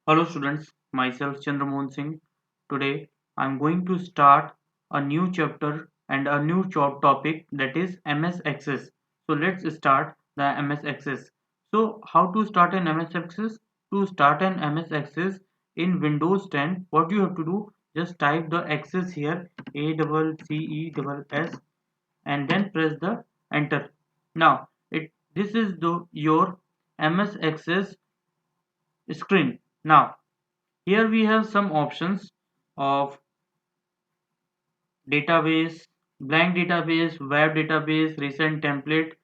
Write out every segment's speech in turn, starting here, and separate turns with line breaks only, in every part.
Hello students, myself Chandramohan Singh. Today I am going to start a new chapter and a new job topic, that is MS Access. So let's start the MS Access. So how to start an MS Access? To start an MS Access in Windows 10, what you have to do, just type the Access here, ACCESS, and then press the enter. Now this is your MS Access screen. Now here we have some options of database, blank database, web database, recent template.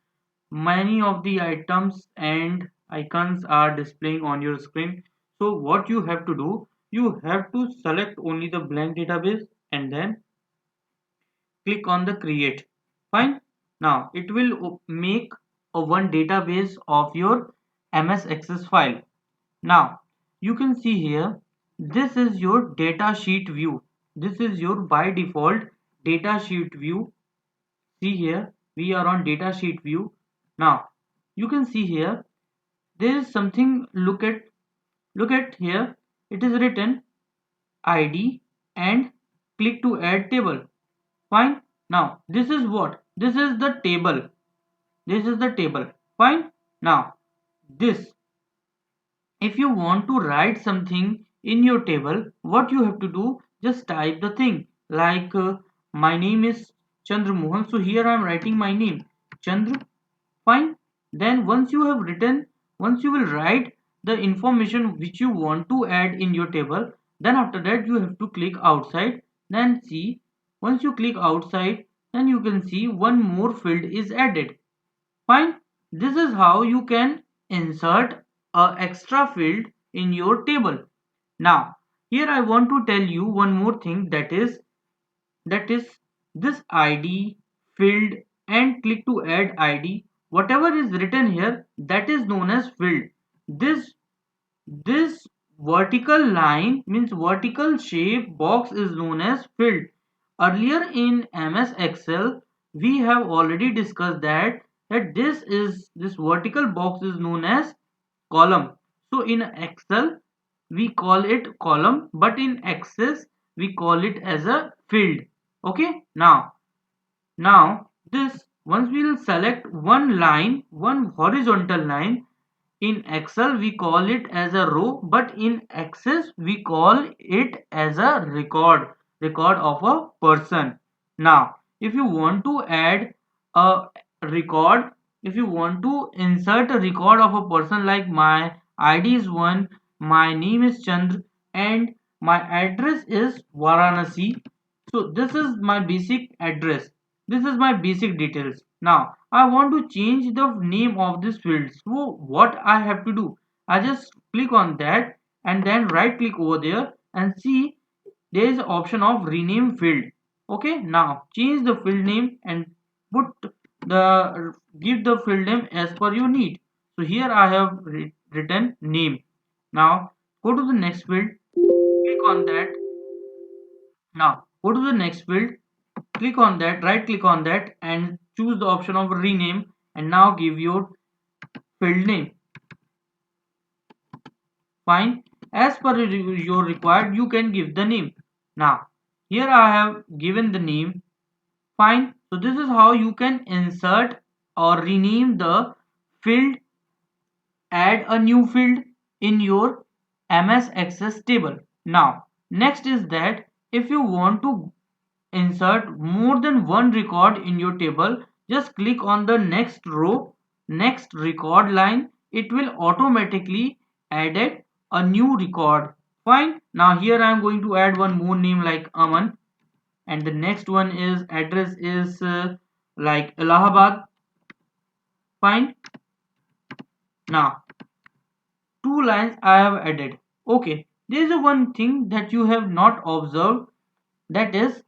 Many of the items and icons are displaying on your screen. So what you have to do, you have to select only the blank database and then click on the create. Fine. Now it will make a one database of your MS Access file. Now you can see here, this is your data sheet view. This is your by default data sheet view. See here, we are on data sheet view. Now you can see here, there is something, look at here, it is written ID and click to add table. Fine. Now this is what? This is the table. This is the table. Fine. Now this, if you want to write something in your table, what you have to do, just type the thing like my name is Chandra Mohan, so here I am writing my name Chandra. Fine. Then once you will write the information which you want to add in your table, then after that you have to click outside. Then see, once you click outside, then you can see one more field is added. Fine. This is how you can insert a extra field in your table. Now, here I want to tell you one more thing, that is this ID field and click to add ID. Whatever is written here, that is known as field. This vertical line, means vertical shape box, is known as field. Earlier in MS Excel, we have already discussed that this vertical box is known as column. So in Excel we call it column, but in Access we call it as a field. Okay, now this, once we will select one line, one horizontal line, in Excel we call it as a row, but in Access we call it as a record of a person. Now if you want to add a record, if you want to insert a record of a person, like my ID is 1, my name is Chandra, and my address is Varanasi. So this is my basic address, this is my basic details. Now I want to change the name of this field. So what I have to do, I just click on that and then right click over there and see there is an option of rename field. Okay, now change the field name and put the give the field name as per your need. So here I have written name. Now go to the next field, click on that. Now go to the next field, click on that, right click on that and choose the option of rename, and now give your field name. Fine. As per your required, you can give the name. Now here I have given the name. Fine. So this is how you can insert or rename the field, add a new field in your MS Access table. Now next is that if you want to insert more than one record in your table, just click on the next row, next record line. It will automatically add a new record. Fine. Now here I am going to add one more name like Aman, and the next one is address is like Allahabad. Fine. Now two lines I have added. Okay, there is one thing that you have not observed, that is,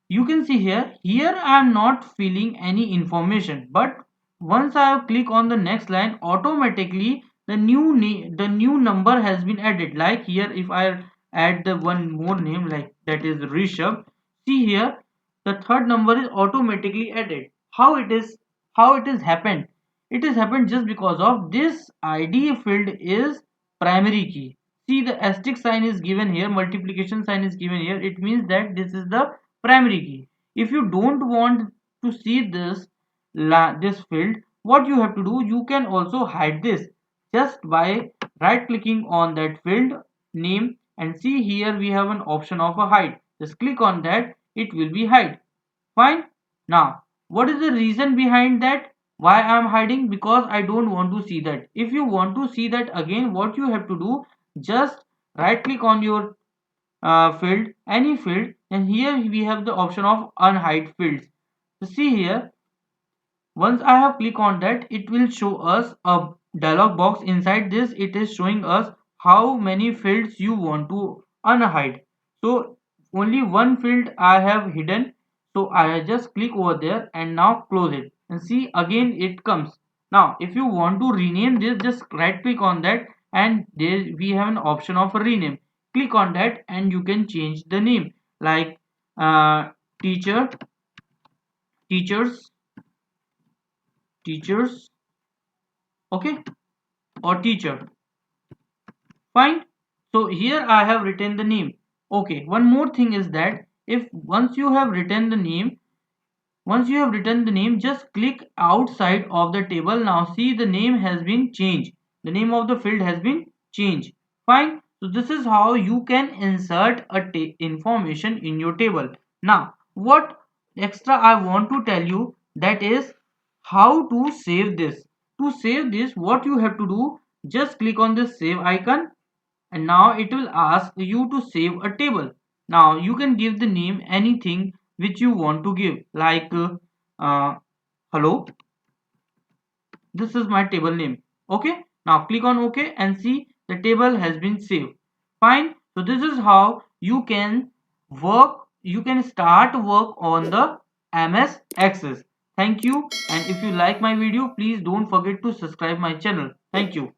you can see here I am not filling any information, but once I have click on the next line, automatically the new number has been added. Like here, if I add the one more name, like that is Rishabh, see here the third number is automatically added. How it is happened? It is happened just because of this ID field is primary key. See, the asterisk sign is given here, multiplication sign is given here. It means that this is the primary key. If you don't want to see this field, what you have to do, you can also hide this just by right clicking on that field name, and see here we have an option of a hide. Just click on that, it will be hide. Fine. Now, what is the reason behind that? Why I am hiding? Because I don't want to see that. If you want to see that again, what you have to do, just right click on your field, any field, and here we have the option of unhide fields. So see here, once I have clicked on that, it will show us a dialog box. Inside this, it is showing us how many fields you want to unhide. So only one field I have hidden. So I just click over there and now close it. And see, again it comes. Now if you want to rename this, just right click on that, and there we have an option of a rename. Click on that and you can change the name, like uh, teacher, teachers, teachers, okay, or teacher. Fine. So here I have written the name. Okay, one more thing is that if once you have written the name, just click outside of the table. Now see, the name has been changed. The name of the field has been changed. Fine. So this is how you can insert a information in your table. Now what extra I want to tell you, that is how to save this. To save this, what you have to do, just click on this save icon, and now it will ask you to save a table. Now you can give the name anything which you want to give, like uh, hello, this is my table name. Okay, now click on ok and see, the table has been saved. Fine. So this is how you can start work on the MS Access. Thank you, and if you like my video, please don't forget to subscribe my channel. Thank you.